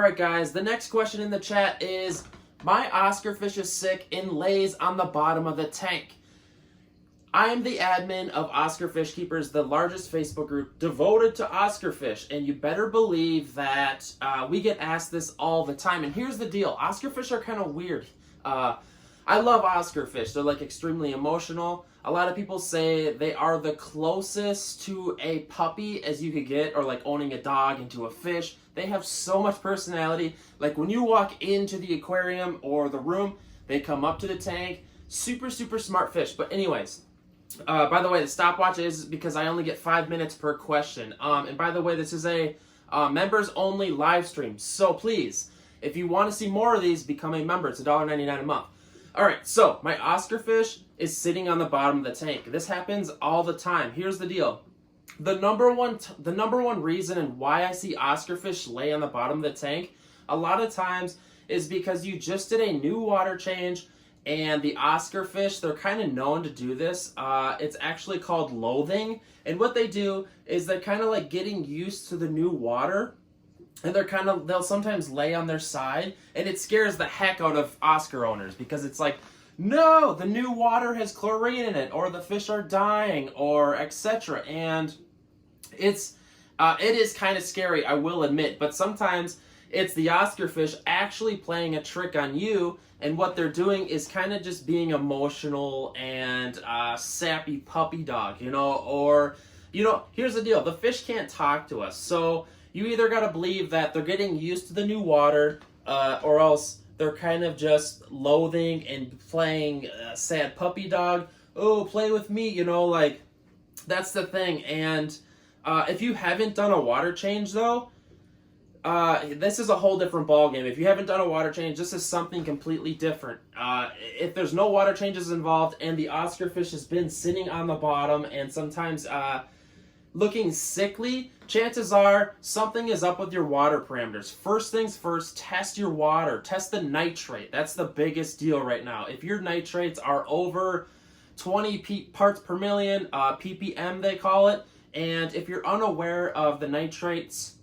Alright guys, the next question in the chat is, my Oscar fish is sick and lays on the bottom of the tank. I am the admin of Oscar Fish Keepers, the largest Facebook group devoted to Oscar fish, and you better believe that we get asked this all the time. And here's the deal, Oscar fish are kind of weird. I love Oscar fish. They're like extremely emotional. A lot of people say they are the closest to a puppy as you could get, or like owning a dog into a fish. They have so much personality. Like when you walk into the aquarium or the room, they come up to the tank. Super, super smart fish. But anyways, by the way, the stopwatch is because I only get 5 minutes per question. And by the way, this is a members only live stream. So please, if you want to see more of these, become a member. It's $1.99 a month. Alright, so my Oscar fish is sitting on the bottom of the tank. This happens all the time. Here's the deal. The number one reason and why I see Oscar fish lay on the bottom of the tank a lot of times is because you just did a new water change, and the Oscar fish, they're kind of known to do this. It's actually called loathing, and what they do is they're kind of like getting used to the new water. And they'll sometimes lay on their side, and it scares the heck out of Oscar owners because it's like, no, the new water has chlorine in it, or the fish are dying, or etc. And it is kind of scary, I will admit, but sometimes it's the Oscar fish actually playing a trick on you, and what they're doing is kind of just being emotional and sappy puppy dog, or, here's the deal, the fish can't talk to us, so you either got to believe that they're getting used to the new water, or else they're kind of just loathing and playing sad puppy dog. Oh, play with me, like, that's the thing. And if you haven't done a water change, though, this is a whole different ballgame. If you haven't done a water change, this is something completely different. If there's no water changes involved and the Oscar fish has been sitting on the bottom and sometimes looking sickly, chances are something is up with your water parameters. First things first, test your water. Test the nitrate. That's the biggest deal right now. If your nitrates are over 20 parts per million, ppm they call it, and if you're unaware of the nitrates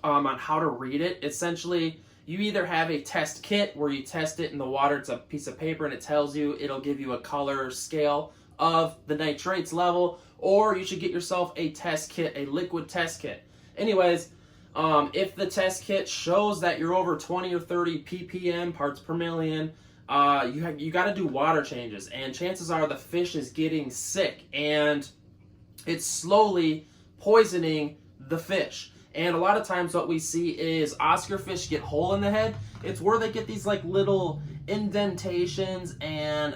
on how to read it, essentially you either have a test kit where you test it in the water. It's a piece of paper and it tells you, it'll give you a color scale of the nitrates level, or you should get yourself a test kit, a liquid test kit. Anyways, if the test kit shows that you're over 20 or 30 ppm, parts per million, you got to do water changes, and chances are the fish is getting sick and it's slowly poisoning the fish. And a lot of times what we see is Oscar fish get hole in the head. It's where they get these like little indentations, and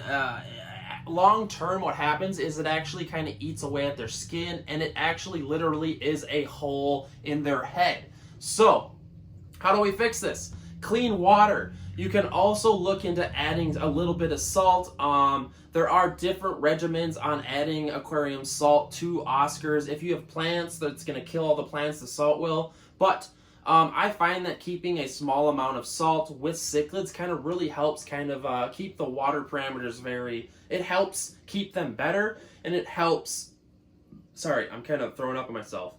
long term what happens is it actually kind of eats away at their skin, and it actually literally is a hole in their head. So how do we fix this? Clean water. You can also look into adding a little bit of salt. There are different regimens on adding aquarium salt to Oscars. If you have plants, that's going to kill all the plants, the salt will. But I find that keeping a small amount of salt with cichlids kind of really helps keep the water parameters it helps keep them better, and it helps, sorry, I'm kind of throwing up on myself.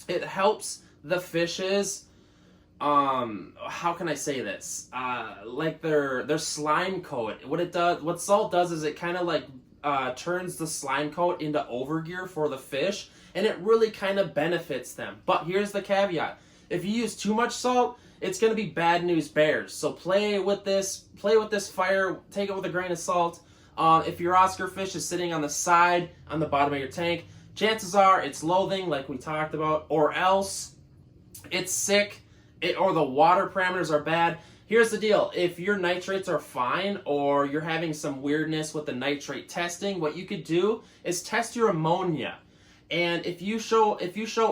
It helps the fishes, how can I say this? Like their slime coat. What salt does is it kind of like turns the slime coat into overgear for the fish, and it really kind of benefits them. But here's the caveat. If you use too much salt, it's going to be bad news bears. So play with this fire, take it with a grain of salt. If your Oscar fish is sitting on the side, on the bottom of your tank, chances are it's loathing, like we talked about, or else it's sick, or the water parameters are bad. Here's the deal. If your nitrates are fine, or you're having some weirdness with the nitrate testing, what you could do is test your ammonia. And if you show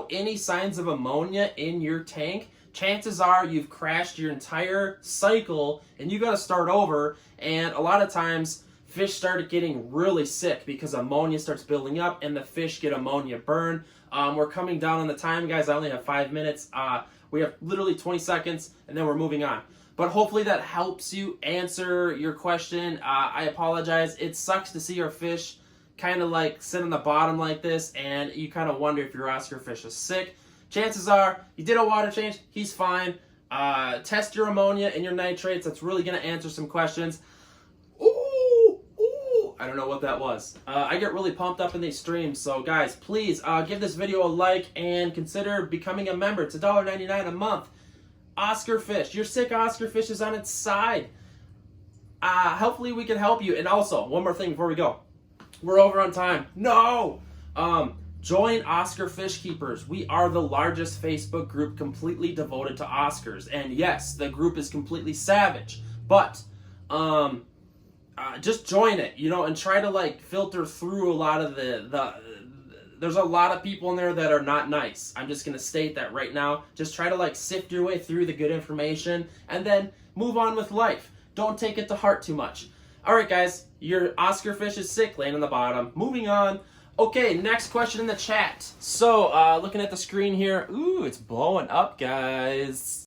any signs of ammonia in your tank, chances are you've crashed your entire cycle and you got to start over. And a lot of times fish start getting really sick because ammonia starts building up and the fish get ammonia burn. We're coming down on the time, guys. I only have 5 minutes. We have literally 20 seconds and then we're moving on. But hopefully that helps you answer your question. I apologize. It sucks to see your fish kind of like sit on the bottom like this, and you kind of wonder if your Oscar fish is sick. Chances are you did a water change, he's fine. Test your ammonia and your nitrates. That's really going to answer some questions. Ooh, ooh. I don't know what that was. I get really pumped up in these streams. So guys, please give this video a like and consider becoming a member. It's $1.99 a month. Oscar Fish. Your sick Oscar Fish is on its side. Hopefully we can help you. And also, one more thing before we go. We're over on time. No! Join Oscar Fish Keepers. We are the largest Facebook group completely devoted to Oscars. And yes, the group is completely savage. But just join it, you know, and try to like filter through a lot of there's a lot of people in there that are not nice. I'm just going to state that right now. Just try to like sift your way through the good information and then move on with life. Don't take it to heart too much. All right, guys, your Oscar Fish is sick, laying on the bottom. Moving on. Okay, next question in the chat. So, looking at the screen here. Ooh, it's blowing up, guys.